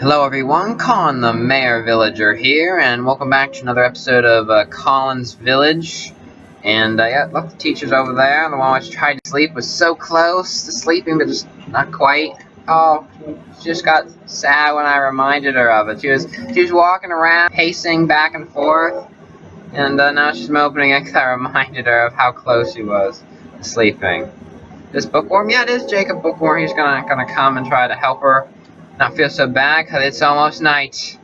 Hello everyone, Colin the Mayor Villager here, and welcome back to another episode of Colin's Village. And yeah, look, the teacher's over there. The one which tried to sleep was so close to sleeping, but just not quite. Oh, she just got sad when I reminded her of it. She was walking around, pacing back and forth, and now she's moping because I reminded her of how close she was to sleeping. This bookworm, yeah, it is Jacob Bookworm. He's gonna come and try to help her not feel so bad because it's almost night.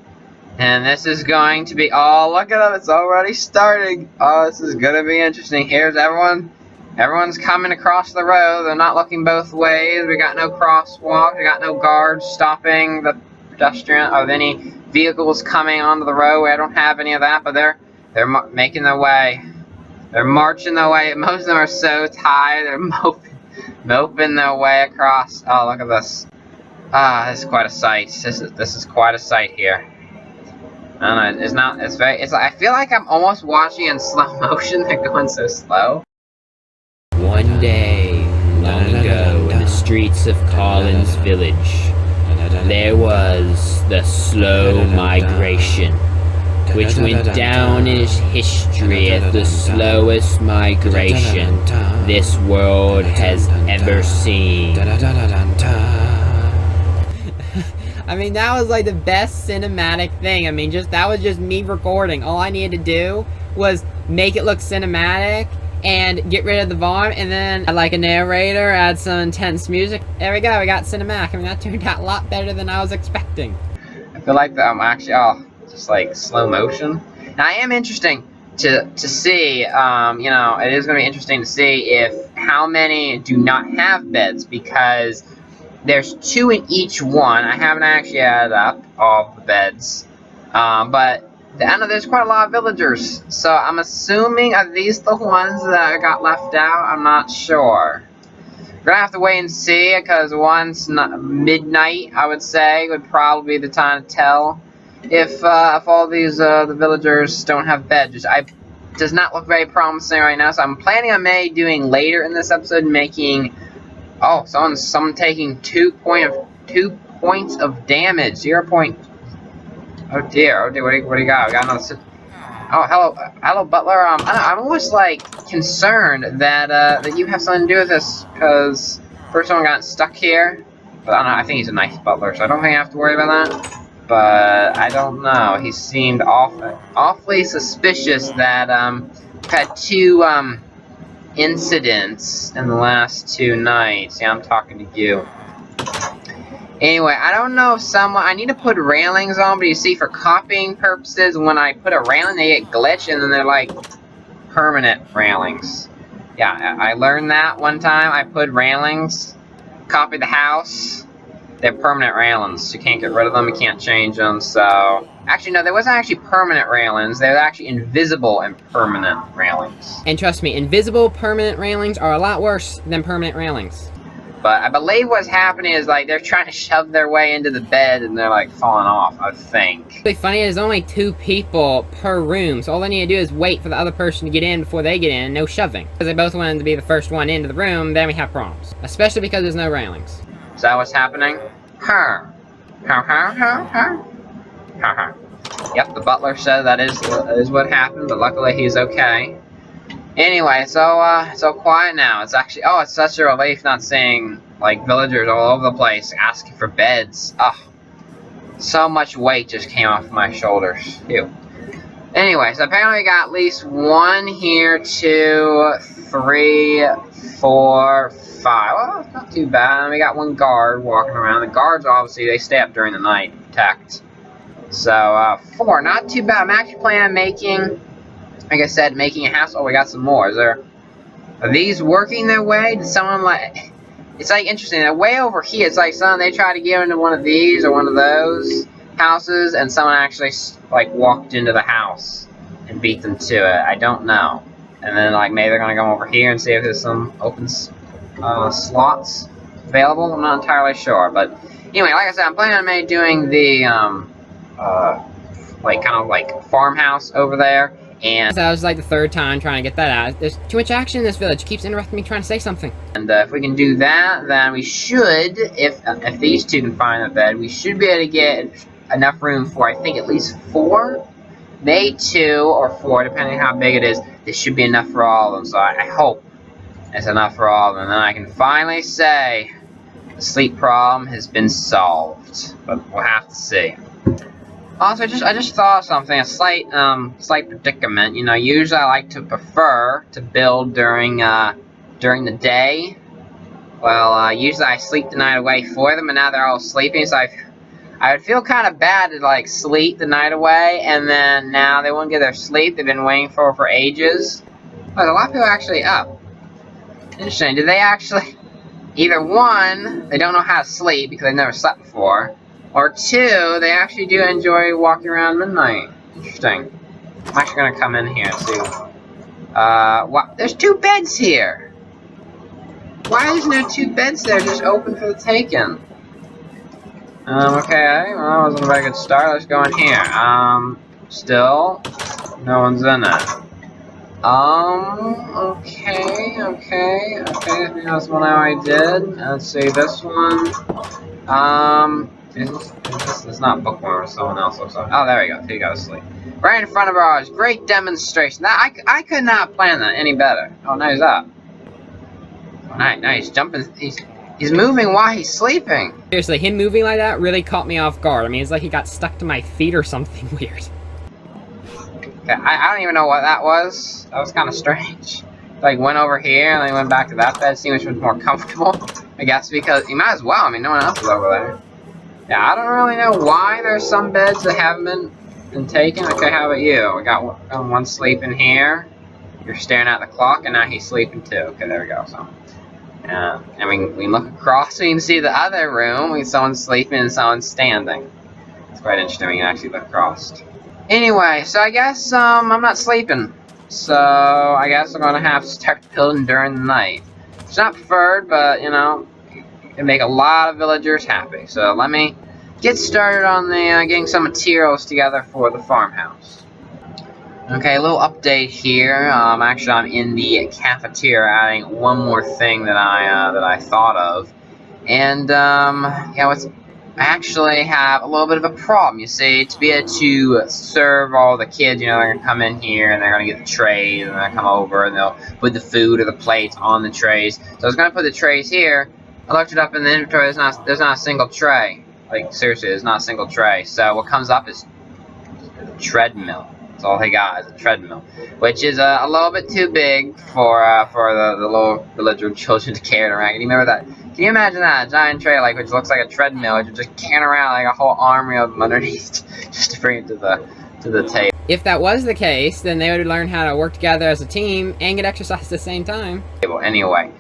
And this is going to be, oh, look at them, it's already starting. Oh, this is gonna be interesting. Here's everyone's coming across the road. They're not looking both ways. We got no crosswalk, we got no guards stopping the pedestrian of any vehicles coming onto the road. I don't have any of that, but they're making their way. They're marching their way. Most of them are so tired, they're moping their way across. Oh, look at this. This is quite a sight. This is quite a sight here. I don't know, it's I feel like I'm almost watching in slow motion. They're going so slow. One day, long ago, in the streets of Colin's village, there was the slow migration, which went down in history as the slowest migration this world has ever seen. I mean, that was like the best cinematic thing. I mean, that was just me recording. All I needed to do was make it look cinematic and get rid of the volume, and then add like a narrator, add some intense music. There we go, we got cinematic. I mean, that turned out a lot better than I was expecting. I feel like I'm actually, just like slow motion. Now, I am interesting to see, you know, it is going to be interesting to see if how many do not have beds, because there's 2 in each one. I haven't actually added up all the beds, but I know there's quite a lot of villagers, so I'm assuming are these the ones that got left out? I'm not sure. We're gonna have to wait and see, because once midnight, I would say, would probably be the time to tell if all these the villagers don't have beds. Does not look very promising right now, so I'm planning on maybe doing later in this episode, making. Oh, someone taking 2 points of damage. 0 point. Oh dear. What do you got? We got another. Oh, hello, Butler. I'm almost like concerned that you have something to do with this, because first one got stuck here. But I don't know. I think he's a nice butler, so I don't think I have to worry about that. But I don't know. He seemed awfully suspicious that had 2 incidents in the last 2 nights. Yeah, I'm talking to you. Anyway, I don't know if I need to put railings on, but you see, for copying purposes, when I put a railing, they get glitched, and then they're like permanent railings. Yeah, I learned that one time. I put railings, copy the house. They're permanent railings. You can't get rid of them. You can't change them. So, actually, no, there wasn't actually permanent railings. They were actually invisible and permanent railings. And trust me, invisible permanent railings are a lot worse than permanent railings. But I believe what's happening is, like, they're trying to shove their way into the bed, and they're, like, falling off, I think. What's funny is only 2 people per room, so all they need to do is wait for the other person to get in before they get in, no shoving. Because they both wanted to be the first one into the room, then we have problems. Especially because there's no railings. Is that what's happening? Yep, the butler said that is what happened, but luckily he's okay. Anyway, so quiet now. It's actually, it's such a relief not seeing, like, villagers all over the place asking for beds. So much weight just came off my shoulders. Phew. Anyway, so apparently we got at least 1 here, 2, 3, 4, 5. Well, it's not too bad. We got 1 guard walking around. The guards, obviously, they stay up during the night to protect. So, 4, not too bad. I'm actually planning on making, like I said, making a house. Oh, we got some more. Are these working their way? Did someone, like, it's like interesting. They're way over here. It's like they try to get into one of these or one of those houses, and someone actually, like, walked into the house and beat them to it. I don't know. And then, like, maybe they're gonna go over here and see if there's some open slots available. I'm not entirely sure, but anyway, like I said, I'm planning on maybe doing the like kind of like farmhouse over there, And that was like the third time trying to get that out. There's too much action in this village. It keeps interrupting me trying to say something. And if we can do that, then we should, if these two can find a bed, we should be able to get enough room for, I think, at least 4. Maybe 2 or 4, depending on how big it is. This should be enough for all of them, so I hope it's enough for all of them. And then I can finally say the sleep problem has been solved. But we'll have to see. Also, I just thought of something, a slight predicament. You know, usually I like to prefer to build during the day. Well, usually I sleep the night away for them, and now they're all sleeping, so I would feel kind of bad to, like, sleep the night away, and then now they won't get their sleep they've been waiting for ages. But a lot of people are actually up. Interesting. Do they actually... Either 1, they don't know how to sleep because they've never slept before, or 2, they actually do enjoy walking around midnight. Interesting. I'm actually going to come in here and see. What? There's 2 beds here! Why isn't there 2 beds there just open for the taking? Okay, well, that wasn't a very good start. Let's go in here. Still, no one's in it. Okay. I think that's one I already did. Let's see, this one. This is not bookworm, someone else looks like. Oh, there we go. He got to sleep. Right in front of ours. Great demonstration. That, I could not plan that any better. Oh, now he's up. Oh, now he's jumping. He's moving while he's sleeping. Seriously, him moving like that really caught me off guard. I mean, it's like he got stuck to my feet or something weird. Okay, I don't even know what that was. That was kind of strange. Like, went over here and then went back to that bed, see which was more comfortable. I guess because he might as well. I mean, no one else is over there. Yeah, I don't really know why there's some beds that haven't been taken. Okay, how about you? We got one sleeping here. You're staring at the clock, and now he's sleeping too. Okay, there we go. So, and we look across, we can see the other room. Someone's sleeping and someone's standing. It's quite interesting. We can actually look across. Anyway, so I guess I'm not sleeping. So I guess I'm gonna have to start building during the night. It's not preferred, but you know, it can make a lot of villagers happy. So let me get started on the getting some materials together for the farmhouse. Okay, a little update here. Actually, I'm in the cafeteria, adding one more thing that I thought of, and yeah, I actually have a little bit of a problem, you see. To be able to serve all the kids, you know, they're going to come in here and they're going to get the trays and they're going to come over and they'll put the food or the plates on the trays. So I was going to put the trays here. I looked it up in the inventory. There's not a single tray. Like, seriously, there's not a single tray. So what comes up is a treadmill. That's all they got is a treadmill, which is a little bit too big for the little villager children to carry around. Can you remember that? Can you imagine that? A giant tray, like, which looks like a treadmill, which you're just carrying around like a whole army of them underneath just to bring it to the table. If that was the case, then they would learn how to work together as a team and get exercise at the same time. Anyway,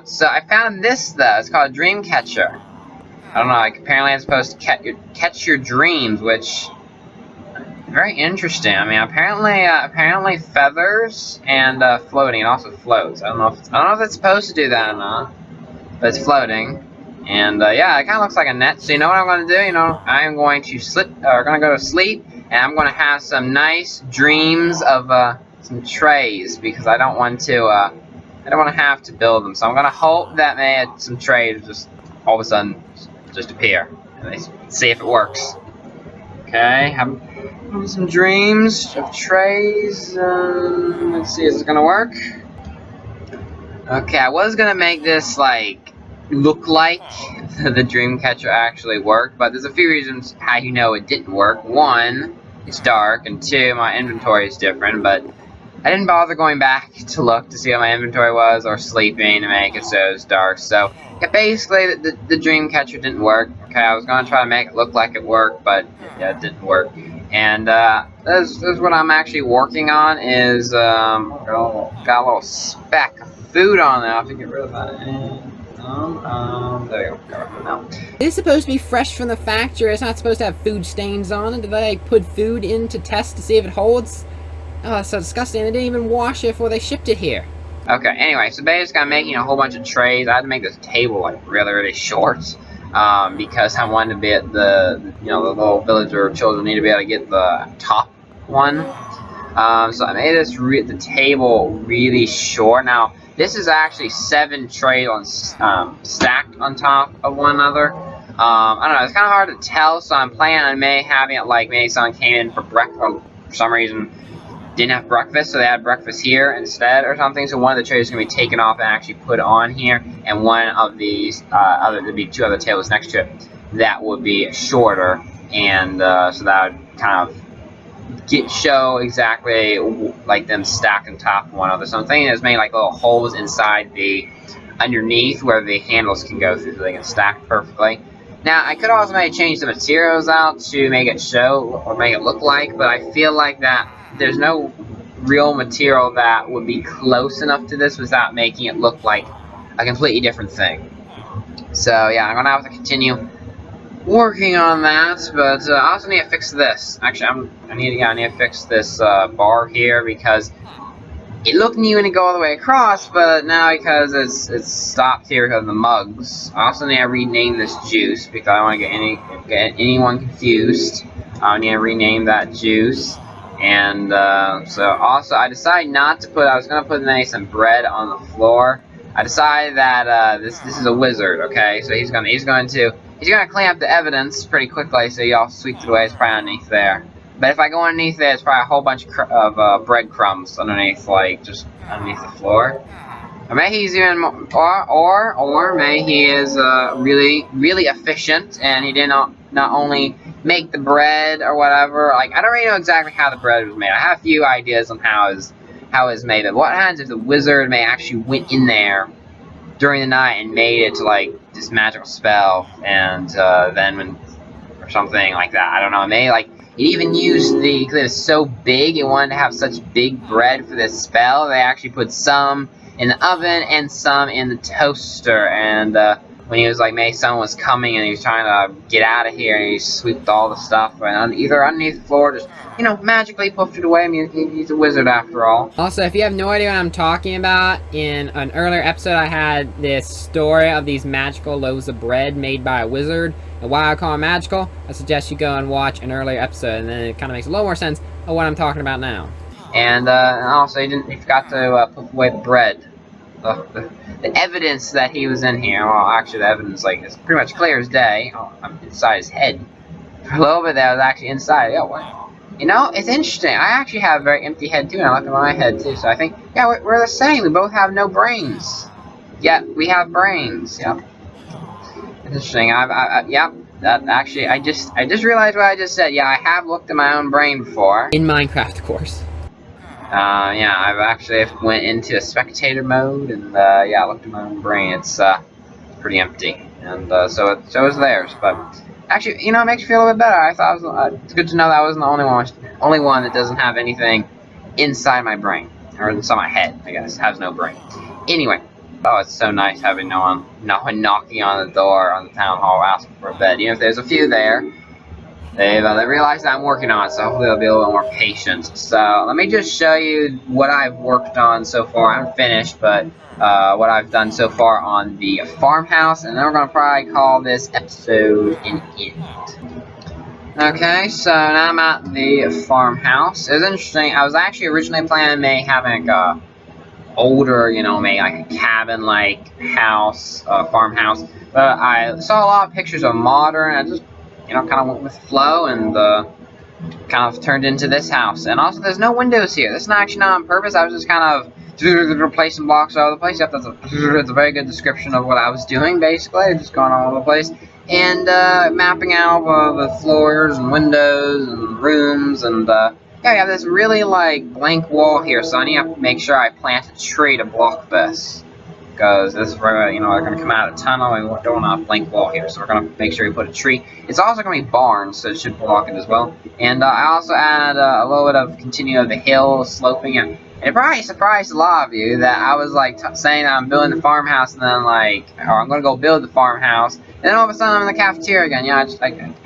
so I found this though. It's called a Dreamcatcher. I don't know. Like, apparently it's supposed to catch your dreams, which very interesting. I mean, apparently feathers and floating. It also floats. I don't know if it's supposed to do that or not, but it's floating. And yeah, it kind of looks like a net. So you know what I'm going to do? You know, I'm going to go to sleep, and I'm going to have some nice dreams of some trays because I don't want to have to build them. So I'm going to hope that some trays just all of a sudden just appear and see if it works. Okay, have some dreams of trays. Let's see, is it gonna work? Okay, I was gonna make this like look like the Dreamcatcher actually worked, but there's a few reasons how you know it didn't work. One, it's dark, and 2, my inventory is different, but I didn't bother going back to look to see what my inventory was or sleeping to make it so it was dark. So yeah, basically the Dreamcatcher didn't work. Okay, I was gonna try to make it look like it worked, but yeah, it didn't work. And this is what I'm actually working on is got a little speck of food on there. I have to get rid of that. There you go. Got rid of it now. It's supposed to be fresh from the factory. It's not supposed to have food stains on it. Did they like, put food in to test to see if it holds? Oh, that's so disgusting. They didn't even wash it before they shipped it here. Okay, anyway, so basically I'm making a whole bunch of trays. I had to make this table like really short because I wanted to be at the little villager children need to be able to get the top one. So I made this the table really short. Now this is actually 7 trays on stacked on top of one another. I don't know. It's kind of hard to tell. So I'm planning on having it like maybe someone came in for breakfast for some reason. Didn't have breakfast, so they had breakfast here instead or something. So one of the trays is going to be taken off and actually put on here, and one of these there'd be 2 other tables next to it that would be shorter, and so that would kind of show exactly like them stacked on top of one another. So I'm thinking there's maybe like little holes inside the underneath where the handles can go through, so they can stack perfectly. Now I could also maybe change the materials out to make it show or make it look like, but I feel like that there's no real material that would be close enough to this without making it look like a completely different thing. So yeah, I'm gonna have to continue working on that, but I also need to fix this. Actually, I need to fix this bar here because it looked new when it go all the way across, but now because it's stopped here because of the mugs. I also need to rename this juice because I don't want to get anyone confused. I need to rename that juice. And so also I decided not to put. I was gonna put maybe some bread on the floor. I decided that this is a wizard. Okay, so he's gonna clean up the evidence pretty quickly. So y'all sweep it away. It's probably underneath there. But if I go underneath there, it's probably a whole bunch of breadcrumbs underneath, like just underneath the floor. Or maybe he's even or maybe he is really efficient, and he did not only make the bread or whatever. Like I don't really know exactly how the bread was made. I have a few ideas on how it's made. But what happens if the wizard may actually went in there during the night and made it to like this magical spell, and then or something like that. I don't know. Maybe like it even used because it was so big, it wanted to have such big bread for this spell. They actually put some in the oven and some in the toaster, and when he was like, maybe someone was coming and he was trying to get out of here, and he swept all the stuff and either underneath the floor, just magically puffed it away. I mean, he's a wizard after all. Also, if you have no idea what I'm talking about, in an earlier episode I had this story of these magical loaves of bread made by a wizard, and why I call them magical. I suggest you go and watch an earlier episode, and then it kind of makes a little more sense of what I'm talking about now. And also he forgot to put away the bread. The evidence that he was in here, well, actually the evidence is pretty much clear as day. Inside his head. For a little bit that was actually inside. Yeah, what? It's interesting. I actually have a very empty head too, and I look at my head too. So I think, yeah, we're the same. We both have no brains. Yet we have brains. Yep. Interesting. Yep. That actually, I just realized what I just said. Yeah, I have looked at my own brain before. In Minecraft, of course. Yeah, I've actually went into a spectator mode, and yeah, I looked at my own brain. It's pretty empty, and so is theirs. But actually, it makes you feel a little bit better. I thought it's good to know that I wasn't the only one that doesn't have anything inside my brain, or inside my head. I guess has no brain. Anyway, oh, it's so nice having no one knocking on the door on the town hall asking for a bed. If there's a few there. They realize that I'm working on it, so hopefully they'll be a little more patient. So let me just show you what I've worked on so far. I haven't finished, but what I've done so far on the farmhouse, and then we're going to probably call this episode an end. Okay, so now I'm at the farmhouse. It was interesting. I was actually originally planning having like a older, maybe like a cabin-like house, farmhouse. But I saw a lot of pictures of modern, and I just kind of went with the flow, and kind of turned into this house. And also, there's no windows here. This is actually not on purpose. I was just kind of replacing blocks all over the place. Yep, that's a very good description of what I was doing, basically. Just going all over the place. And mapping out the floors and windows and rooms. And yeah, I have this really, blank wall here. So I need to make sure I plant a tree to block this. Because this is where, we're going to come out of the tunnel, and we don't want a blank wall here, so we're going to make sure we put a tree. It's also going to be barns, so it should block it as well. And I also add a little bit of continuing of the hill sloping it. And it probably surprised a lot of you that I was saying I'm building the farmhouse, and then or I'm going to go build the farmhouse, and then all of a sudden I'm in the cafeteria again. Yeah,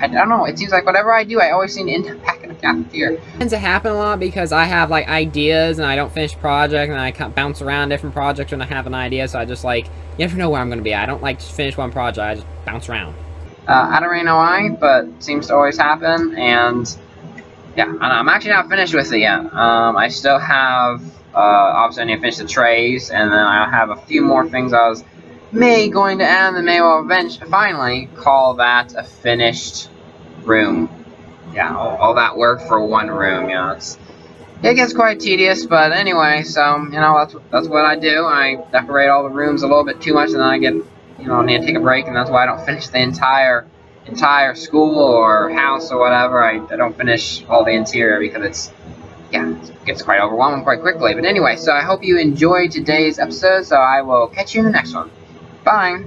I don't know. It seems like whatever I do, I always seem to end up back in the cafeteria. It tends to happen a lot because I have ideas and I don't finish projects, and I bounce around different projects when I have an idea. So I just you never know where I'm going to be. I don't like to finish one project. I just bounce around. I don't really know why, but it seems to always happen, and yeah, and I'm actually not finished with it yet. I still have, obviously I need to finish the trays, and then I have a few more things I was going to end, and may well eventually, finally, call that a finished room. Yeah, all that work for one room, you know, it gets quite tedious, but anyway, so, you know, that's what I do. I decorate all the rooms a little bit too much, and then I get, you know, need to take a break, and that's why I don't finish the entire school or house or whatever. I don't finish all the interior because it gets quite overwhelming quite quickly. But anyway, so I hope you enjoyed today's episode, so I will catch you in the next one. Bye!